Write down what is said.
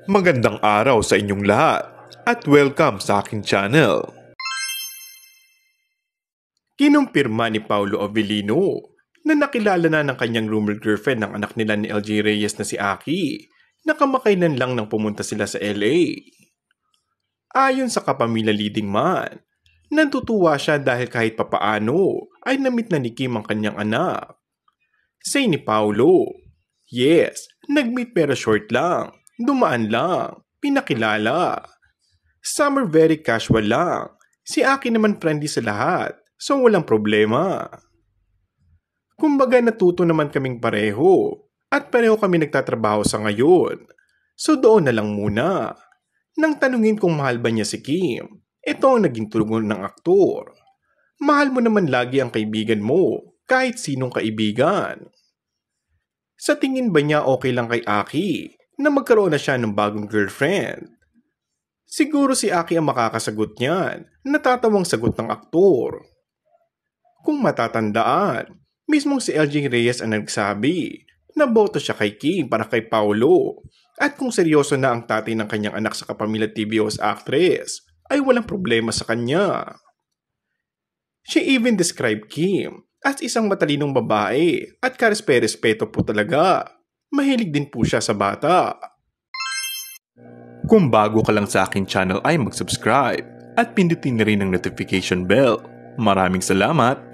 Magandang araw sa inyong lahat at welcome sa aking channel. Kinumpirma ni Paulo Avellino na nakilala na ng kanyang rumored girlfriend ng anak nila ni LJ Reyes na si Aki na kamakailan lang nang pumunta sila sa LA. Ayon sa kapamilya leading man, natutuwa siya dahil kahit papaano ay na-meet na ni Kim ang kanyang anak. Say ni Paulo, yes, nag-meet pero short lang, dumaan lang, pinakilala. Some are very casual lang, si Aki naman friendly sa lahat, so walang problema. Kumbaga natuto naman kaming pareho at pareho kami nagtatrabaho sa ngayon. So doon na lang muna. Nang tanungin kung mahal ba niya si Kim, ito ang naging tugon ng aktor. Mahal mo naman lagi ang kaibigan mo, kahit sinong kaibigan. Sa tingin ba niya okay lang kay Aki na magkaroon na siya ng bagong girlfriend? Siguro si Aki ang makakasagot niyan, natatawang sagot ng aktor. Kung matatandaan, mismong si LJ Reyes ang nagsabi na boto siya kay Kim para kay Paulo at kung seryoso na ang tatay ng kanyang anak sa kapamilya TVO's actress ay walang problema sa kanya. She even described Kim as isang matalinong babae at karespe-respeto po talaga. Mahilig din po siya sa bata. Kung bago ka lang sa aking channel ay mag-subscribe at pindutin na rin ang notification bell. Maraming salamat!